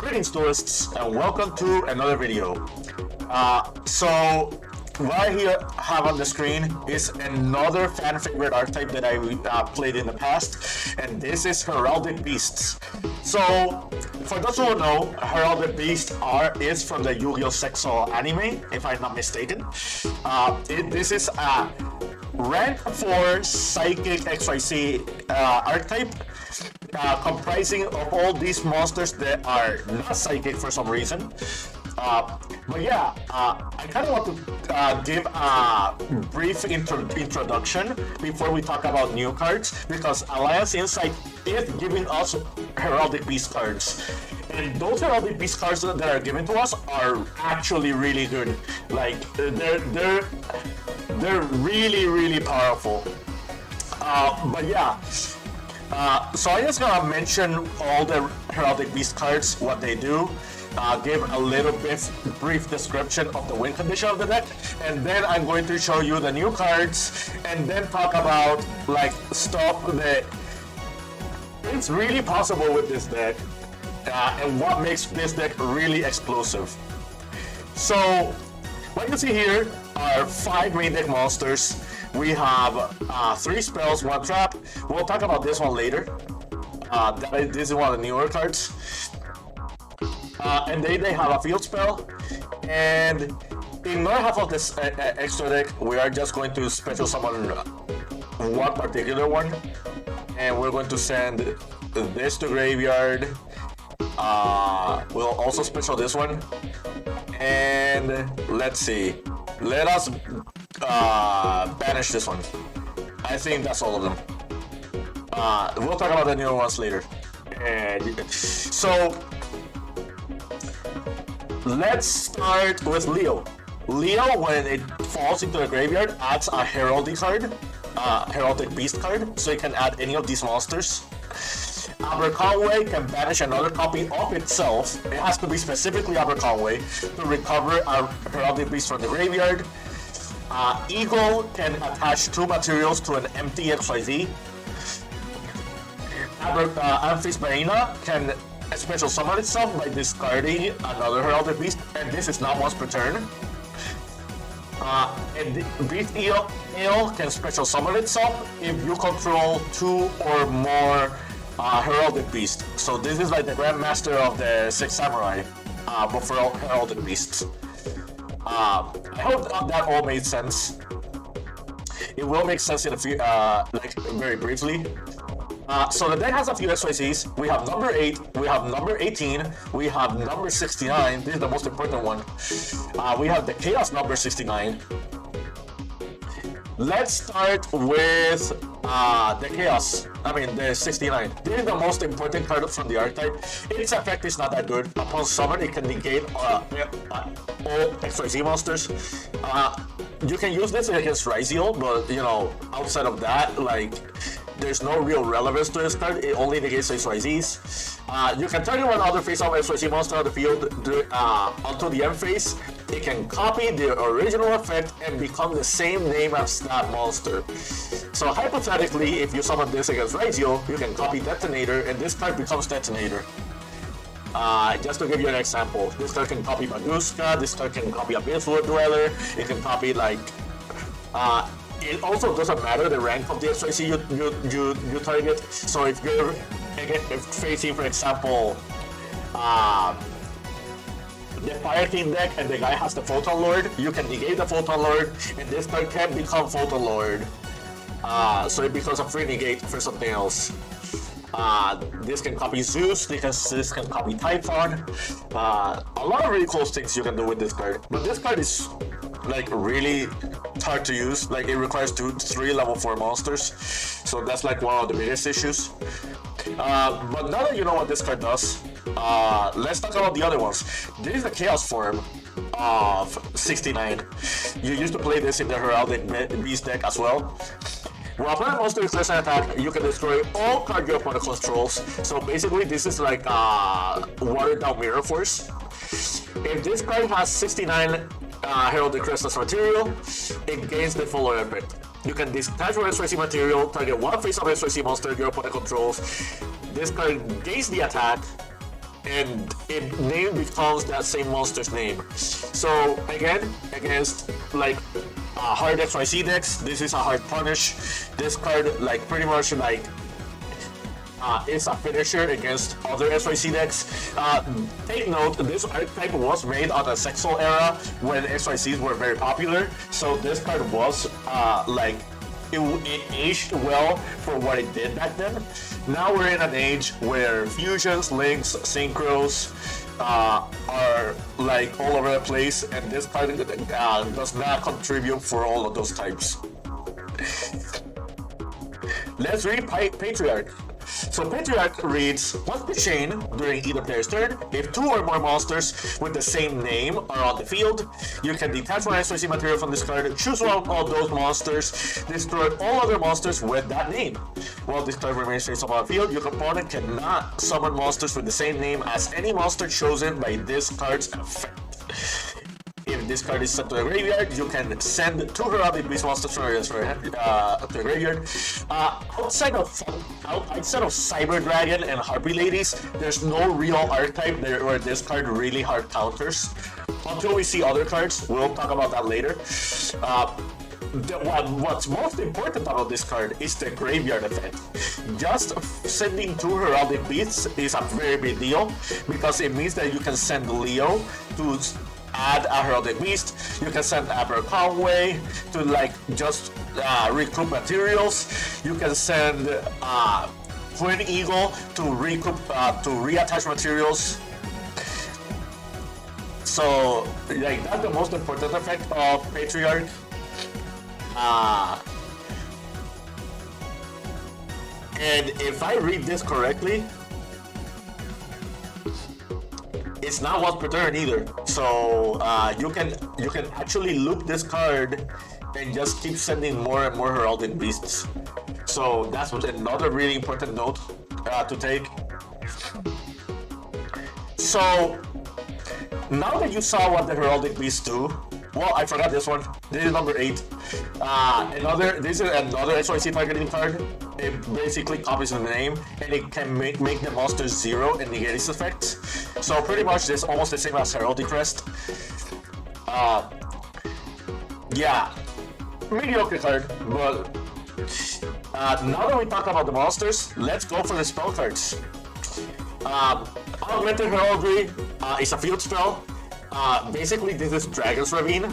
Greetings duelists and welcome to another video. So what I here have on the screen is another fan favorite archetype that I played in the past, and this is Heraldic Beasts. So for those who don't know, Heraldic Beasts is from the Yu-Gi-Oh! Sexual anime, if I'm not mistaken. This is a rank 4 Psychic XYZ archetype, comprising of all these monsters that are not psychic for some reason. But yeah, I kind of want to give a brief introduction before we talk about new cards, because Alliance Insight is giving us Heraldic Beast cards. And those Heraldic Beast cards that are given to us are actually really good. Like, they're really powerful. But yeah. So I'm just gonna mention all the Heraldic Beast cards, what they do, give a little bit brief description of the win condition of the deck, and then I'm going to show you the new cards, and then talk about like stuff that it's really possible with this deck, and what makes this deck really explosive. So what you see here are 5 main deck monsters. We have 3 spells, 1 trap. We'll talk about this one later. This is one of the newer cards. And they have a field spell. And in another half of this extra deck, we are just going to special summon one particular one. And we're going to send this to graveyard. We'll also special this one. And let's see. Let us banish this one. I think that's all of them. We'll talk about the newer ones later. And so let's start with Leo. Leo, when it falls into the graveyard, adds a Heraldic card, Heraldic Beast card, so it can add any of these monsters. Aberconway can banish another copy of itself. It has to be specifically Aberconway to recover a Heraldic Beast from the graveyard. Eagle can attach 2 materials to an empty XYZ. Amphisbaena can special summon itself by discarding another Heraldic Beast, and this is not once per turn. And Beast Eel can special summon itself if you control 2 or more Heraldic Beast. So this is like the Grandmaster of the 6 Samurai, but for Heraldic Beasts. I hope that all made sense. It will make sense in a few, like very briefly. So the deck has a few XYZs. We have number 8, we have number 18, we have number 69. This is the most important one. We have the Chaos number 69. Let's start with the Chaos. The 69. This is the most important card from the archetype. Its effect is not that good. Upon summon, it can negate all XYZ monsters. You can use this against Ryzeal, but you know, outside of that, like, there's no real relevance to this card. It only negates XYZs. You can target one other face-off XYZ monster on the field onto the end phase. It can copy the original effect and become the same name as that monster. So hypothetically, if you summon this against Ryzeal, you can copy Detonator, and this card becomes Detonator. Just to give you an example, this card can copy Baguska, this card can copy Abusable Dweller, it can copy like... it also doesn't matter the rank of the XYZ you target. So if you're facing, for example, the Fire King deck and the guy has the Photon Lord, you can negate the Photon Lord, and this card can become Photon Lord. So it becomes a free negate for something else. This can copy Zeus, this can copy Typhon. A lot of really close things you can do with this card. But this card is like really hard to use. Like, it requires 2-3 level 4 monsters. So that's like one of the biggest issues. But now that you know what this card does, let's talk about the other ones. This is the Chaos form of 69. You used to play this in the Heraldic Beast deck as well. When opponent monster declares an attack, you can destroy all cards your opponent controls. So basically, this is like watered down Mirror Force. If this card has 69 Heraldic Crest material, it gains the following effect. You can detach one XYZ material, target one face-up XYZ monster your opponent controls. This card gains the attack, and its name becomes that same monster's name. So again, against like hard XYZ decks, this is a hard punish. This card like pretty much like is a finisher against other SYC decks. Take note, this archetype was made on the Sexual era when SYCs were very popular, so this card was like it aged well for what it did back then. Now we're in an age where fusions, links, synchros are like all over the place, and this card does not contribute for all of those types. Let's read Patriarch. So Patriarch reads, once per chain during either player's turn, if 2 or more monsters with the same name are on the field, you can detach one SYC material from this card, choose one of those monsters, destroy all other monsters with that name. While this card remains face up on the field, your opponent cannot summon monsters with the same name as any monster chosen by this card's effect. If this card is sent to the graveyard, you can send 2 Heraldic Beasts monsters from your to the graveyard. Outside of Cyber Dragon and Harpy Ladies, there's no real archetype where this card really hard counters. Until we see other cards, we'll talk about that later. What's most important about this card is the graveyard effect. Just sending 2 Heraldic Beasts is a very big deal, because it means that you can send Leo to add a Heraldic Beast, you can send Aber Conway to like just recoup materials, you can send Twin Eagle to recoup to reattach materials. So like that's the most important effect of Patriarch. And if I read this correctly, it's not once per turn either, so you can actually loop this card and just keep sending more and more Heraldic Beasts. So that's another really important note to take. So now that you saw what the Heraldic Beasts do, well, I forgot this one. This is number 8. This is another SYC targeting card. It basically copies the name, and it can make the monster 0 and negate its effects. So pretty much this almost the same as Heraldic Crest. Yeah, mediocre card, but now that we talk about the monsters, let's go for the spell cards. Augmented Heraldry is a field spell. Basically, this is Dragon's Ravine.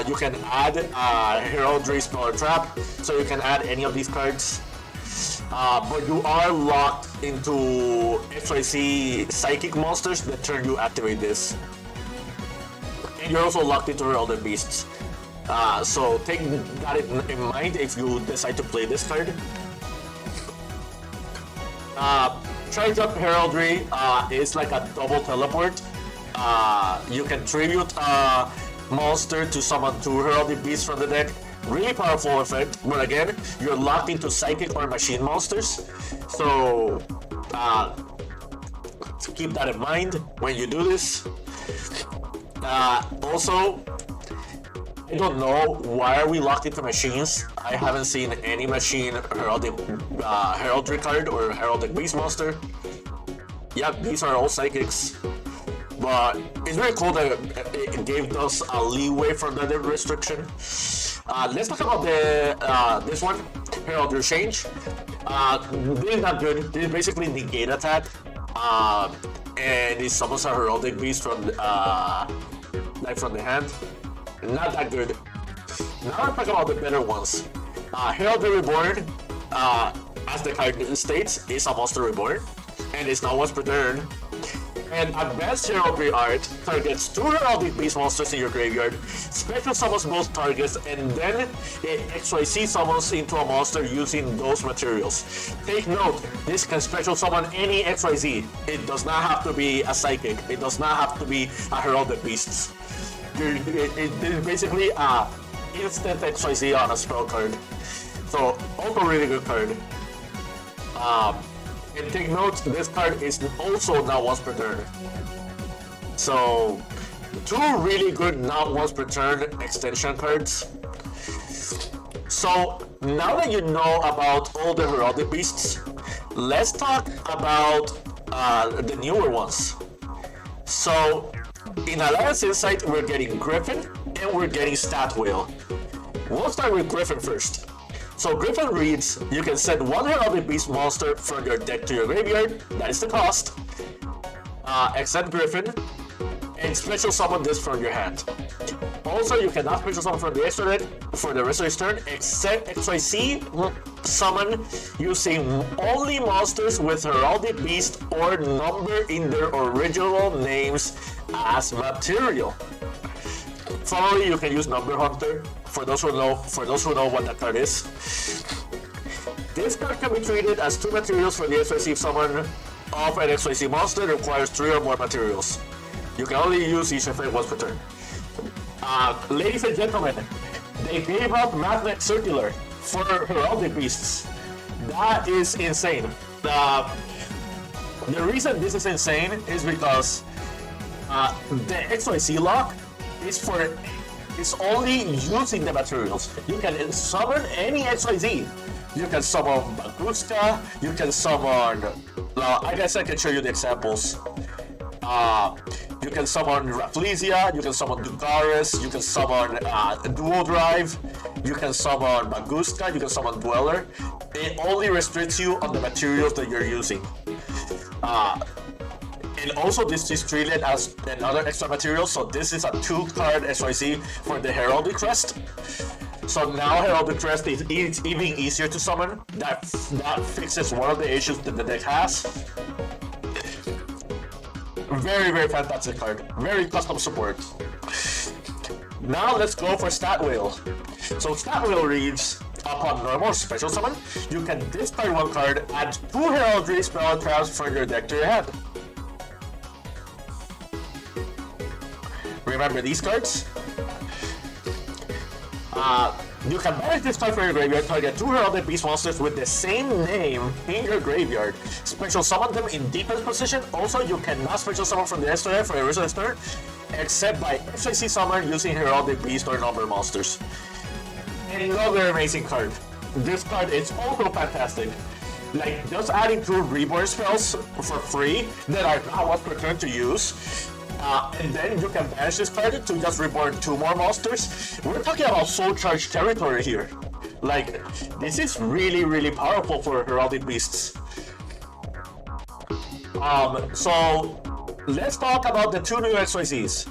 You can add Heraldry spell or trap, so you can add any of these cards. But you are locked into XYZ psychic monsters the turn you activate this. And you're also locked into Heraldic Beasts. So take that in mind if you decide to play this card. Charge Up Heraldry is like a double teleport. You can tribute a monster to summon 2 Heraldic Beasts from the deck. Really powerful effect, but again, you're locked into psychic or machine monsters. So keep that in mind when you do this. Also, I don't know why are we locked into machines. I haven't seen any machine heraldry card or Heraldic Beast monster. Yeah, these are all psychics. But it's very cool that it gave us a leeway from the restriction. Let's talk about this one, Heraldry Change. This is not good. This is basically negate attack, and it summons a Heraldic Beast from from the hand. Not that good. Now let's talk about the better ones. Heraldry Reborn, as the card states, is a monster reborn, and it's not once per turn. And Advanced Heraldry Art targets 2 Heraldic Beast monsters in your graveyard, special summons both targets, and then it XYZ summons into a monster using those materials. Take note, this can special summon any XYZ. It does not have to be a Psychic. It does not have to be a Heraldic Beast. It is basically a instant XYZ on a spell card. So, also really good card. And take note, this card is also not once per turn. So, 2 really good not once per turn extension cards. So, now that you know about all the Heraldic Beasts, let's talk about the newer ones. So in Alliance Insight, we're getting Griffin and we're getting Stat Whale. We'll start with Griffin first. So Griffin reads, you can send one Heraldic Beast monster from your deck to your graveyard, that is the cost, except Griffin, and special summon this from your hand. Also, you cannot special summon from the extra deck for the rest of his turn, except XYZ summon using only monsters with Heraldic Beast or number in their original names as material. Finally, you can use Number Hunter. For those who know what that card is. This card can be treated as 2 materials for the XYZ summon of an XYZ monster that requires 3 or more materials. You can only use each effect once per turn. Ladies and gentlemen, they gave up MATHMECH Circular for Heraldic Beasts. That is insane. The reason this is insane is because the XYZ lock is only using the materials. You can summon any XYZ. You can summon Baguska, you can summon, I guess I can show you the examples. You can summon Rafflesia, you can summon Dugaris, you can summon Dual Drive, you can summon Baguska, you can summon Dweller. It only restricts you on the materials that you're using. And also this is treated as another extra material, so this is a 2-card XYZ for the Heraldic Crest. So now Heraldic Crest is even easier to summon. That fixes one of the issues that the deck has. Very, very fantastic card. Very custom support. Now let's go for Stat Whale. So Stat Whale reads, upon normal special summon, you can discard 1 card, add 2 Heraldry spell traps from your deck to your hand. Remember these cards? You can banish this card from your graveyard, target 2 Heraldic Beast monsters with the same name in your graveyard. Special summon them in defense position. Also, you cannot special summon from the extra deck for the rest of the turn, except by XYZ summon using Heraldic Beast or number monsters. Another amazing card. This card is also fantastic. Like, just adding 2 Reborn spells for free that are not once per turn to use. And then you can banish this card to just reborn 2 more monsters. We're talking about Soul Charge territory here. Like, this is really, really powerful for Heraldic Beasts. So let's talk about the 2 new XYZs.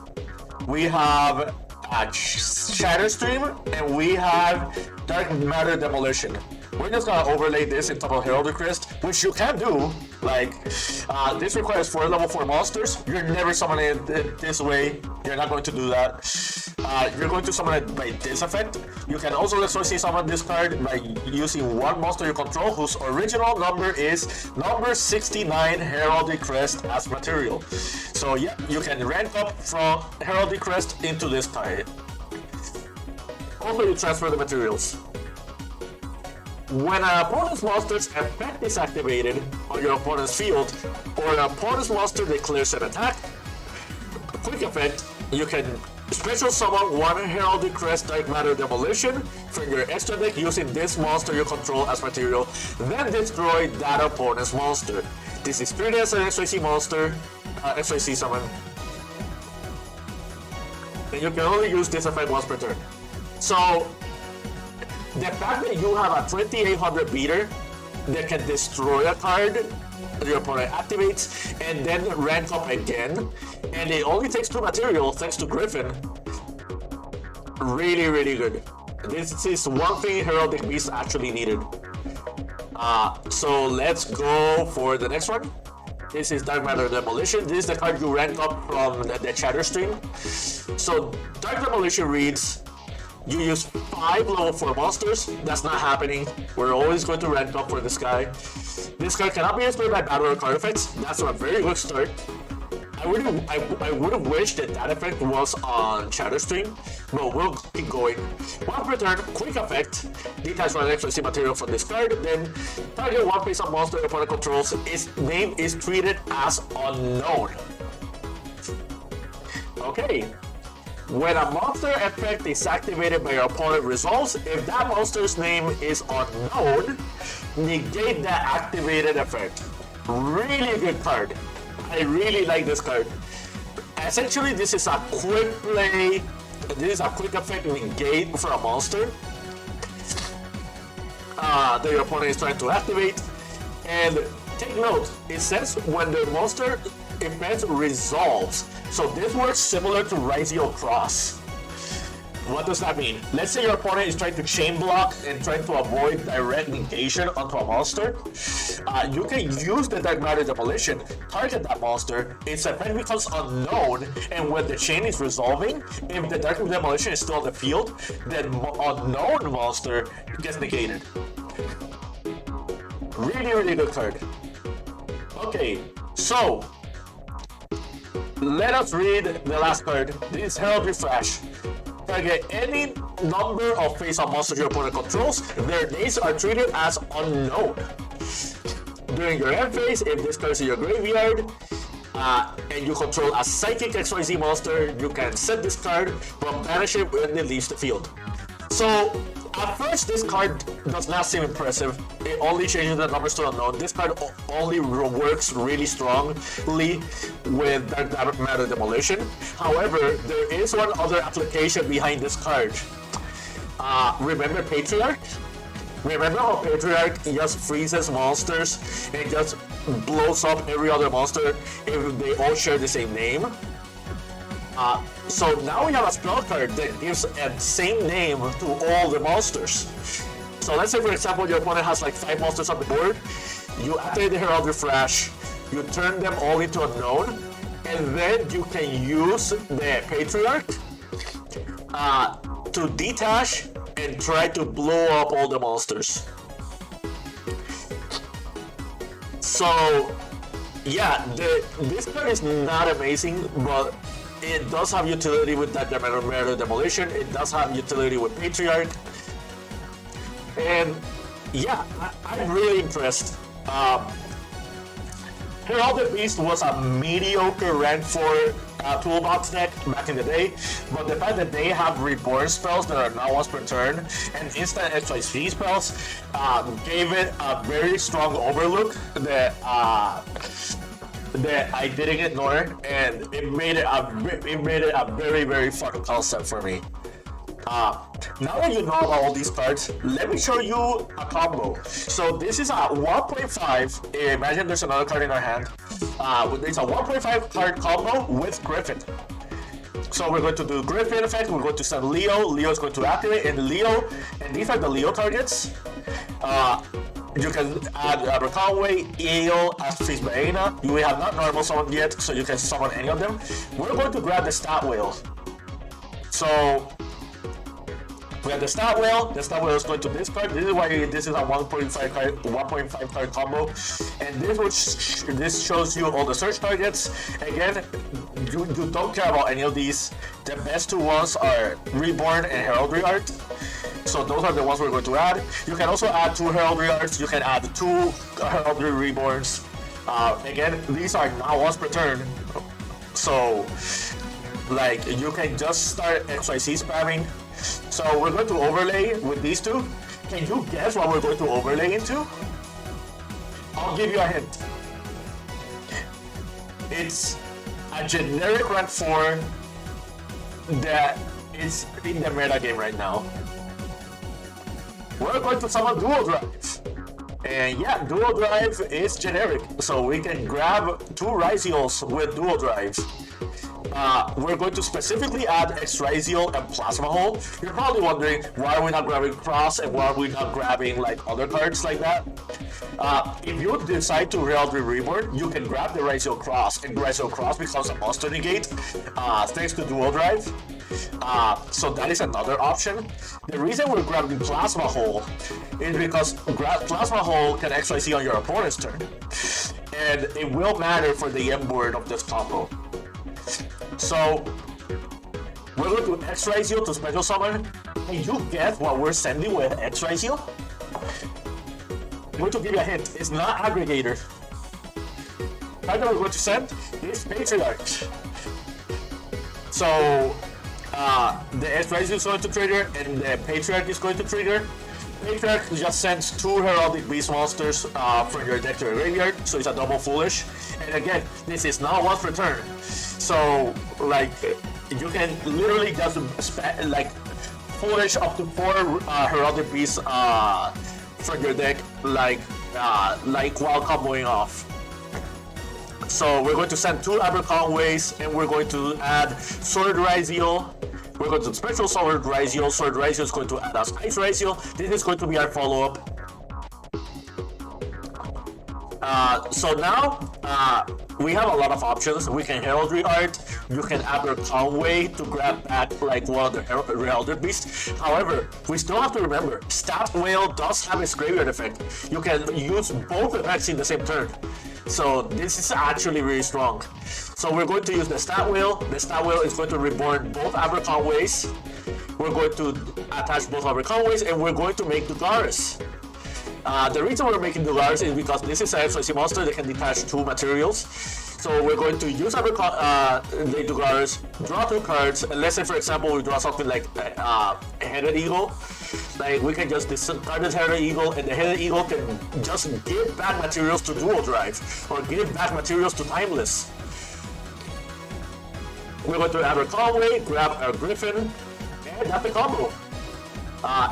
We have Shatterstream and we have Dark Matter Demolition. We're just gonna overlay this in top of Heraldic Crest, which you can do. Like, this requires 4 level 4 monsters. You're never summoning it this way. You're not going to do that. You're going to summon it by this effect. You can also XYZ summon this card by using 1 monster you control whose original number is number 69 Heraldic Crest as material. So yeah, you can rank up from Heraldic Crest into this card. Also, you transfer the materials. When an opponent's monster's effect is activated on your opponent's field, or an opponent's monster declares an attack, quick effect, you can special summon 1 Heraldic Crest Dark Matter Demolition from your extra deck using this monster you control as material, then destroy that opponent's monster. This is treated as an XYZ monster, XYZ summon. And you can only use this effect once per turn. So, the fact that you have a 2800 beater that can destroy a card that your opponent activates and then rank up again, and it only takes 2 material thanks to Griffin, really, really good. This is one thing Heraldic Beasts actually needed. So let's go for the next one. This is Dark Matter Demolition. This is the card you rank up from the Shatterstream. So Dark Demolition reads, you use 5 level 4 monsters. That's not happening. We're always going to rank up for this guy. This card cannot be destroyed by battle or card effects. That's a very good start. I would have wished that effect was on Shatterstream, but we'll keep going. 1 per turn, quick effect. Detach 1 XYZ material from this card. Then target 1 face-up monster your opponent controls. Its name is treated as unknown. Okay. When a monster effect is activated by your opponent resolves, if that monster's name is unknown, negate that activated effect. Really good card. I really like this card. Essentially, this is a quick play. This is a quick effect negate for a monster that your opponent is trying to activate. And take note, it says when the monster event resolves. So this works similar to Ryzeal Cross. What does that mean? Let's say your opponent is trying to chain block and trying to avoid direct negation onto a monster. You can use the Dark Matter Demolition, target that monster, its effect becomes unknown, and when the chain is resolving, if the Dark Demolition is still on the field, then unknown monster gets negated. Really, really good card. Okay, so let us read the last card. This is Heraldry Flash. Target any number of face-up monsters your opponent controls. Their names are treated as unknown. During your end phase, if this card is in your graveyard, and you control a Psychic XYZ monster, you can set this card, but banish it when it leaves the field. So, at first, this card does not seem impressive. It only changes the numbers to unknown. This card only works really strongly with Dark Matter Demolition. However, there is one other application behind this card. Remember Patriarch? Remember how Patriarch just freezes monsters and just blows up every other monster if they all share the same name? So now we have a spell card that gives a same name to all the monsters. So let's say, for example, your opponent has like 5 monsters on the board. You activate the Heraldry Flash, you turn them all into unknown, and then you can use the Patriarch to detach and try to blow up all the monsters. So yeah, this card is not amazing, but it does have utility with that Dark Matter Demolition. It does have utility with Patriarch. And yeah, I'm really impressed. Heraldic Beasts was a mediocre rank 4 toolbox deck back in the day, but the fact that they have reborn spells that are now once per turn and instant XYZ spells gave it a very strong overlook that I didn't ignore, and it made it a very, very fun concept for me. Now that you know about all these cards, let me show you a combo. So this is a 1.5. Imagine there's another card in our hand. It's a 1.5 card combo with Griffin. So we're going to do Griffin effect. We're going to send Leo. Leo is going to activate, and these are the Leo targets. You can add Aberconway, Eel, Astrophy's Baena. We have not normal summoned yet, so you can summon any of them. We're going to grab the Stat Whale. So we have the Stat Whale. The Stat Whale is going to discard. This is why this is a 1.5 card combo. And this shows you all the search targets. Again, you don't care about any of these. The best two ones are Reborn and Heraldry Art. So those are the ones we're going to add. You can also add 2 Heraldry Arts. You can add 2 Heraldry Reborns. Again, these are not once per turn. So, like, you can just start XYZ spamming. So we're going to overlay with these two. Can you guess what we're going to overlay into? I'll give you a hint. It's a generic rank 4 that is in the meta game right now. We're going to summon Duel Drive. And yeah, Duel Drive is generic, so we can grab 2 Ryzeals with Duel Drive. We're going to specifically add X-Ryzeal and Plasma Hole. You're probably wondering, why are we not grabbing Cross and why are we not grabbing like other cards like that? If you decide to Heraldry Reborn, you can grab the Ryzeal Cross, and Ryzeal Cross becomes a monster negate thanks to Duel Drive. So that is another option. The reason we're grabbing Plasma Hole is because Plasma Hole can XYZ on your opponent's turn, and it will matter for the end board of this combo. So we're going to X-Ryzeal to special summon. Can you guess what we're sending with X-Ryzeal? I'm going to give you a hint. It's not Aggregator. The card that we're going to send is Patriarch. So the X-Ryzeal is going to trigger, and the Patriarch is going to trigger. Patriarch just sends 2 Heraldic Beast monsters from your deck to your graveyard, so it's a double foolish. And again, this is not once per turn. So like you can literally just like polish up to 4 Heraldic Beasts from your deck, like while comboing off. So we're going to send 2 Aberconways, and we're going to add Sword Ryzeal. We're going to special Sword Ryzeal. Sword Ryzeal is going to add us Ice Ryzeal. This is going to be our follow-up. So now we have a lot of options. We can Heraldry Art. You can Aberconway to grab back like one of the Heraldic Beasts. However, we still have to remember, Stat Whale does have its graveyard effect. You can use both effects in the same turn. So this is actually really strong. So we're going to use the Stat Whale. The Stat Whale is going to reborn both Aberconways. We're going to attach both Aberconways, and we're going to make Dugaris. The reason we're making Dugaris is because this is an XYZ monster that can detach 2 materials. So we're going to use the Dugaris, draw 2 cards, and let's say for example we draw something like a Headed Eagle. Like we can just discard this Headed Eagle, and the Headed Eagle can just give back materials to Dual Drive, or give back materials to Timeless. We're going to Aberconway, grab our Griffin, and that's the combo.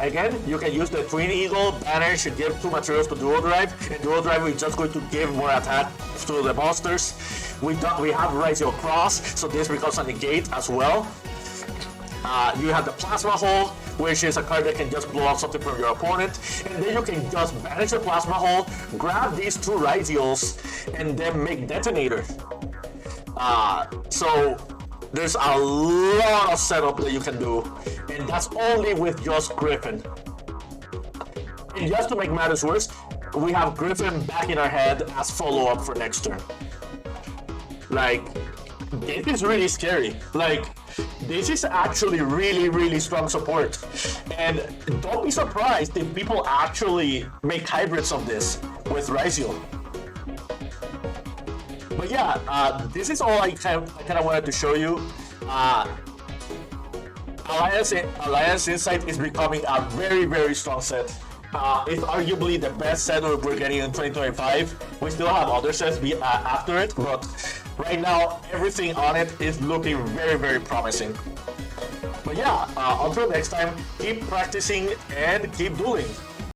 Again, you can use the Twin Eagle, Banish, and give 2 materials to Dual Drive, and Dual Drive is just going to give more attack to the monsters. We have Ryzeal Cross, so this becomes a negate as well. You have the Plasma Hole, which is a card that can just blow up something from your opponent, and then you can just banish the Plasma Hole, grab these 2 Ryzeals, and then make Detonator. So there's a lot of setup that you can do, and that's only with just Griffin. And just to make matters worse, we have Griffin back in our head as follow-up for next turn. Like, this is really scary. Like, this is actually really strong support. And don't be surprised if people actually make hybrids of this with Ryzeal. But yeah, this is all I kind of wanted to show you. Alliance Insight is becoming a very strong set. It's arguably the best set we're getting in 2025. We still have other sets after it, but right now everything on it is looking very promising. But yeah, until next time, keep practicing and keep dueling.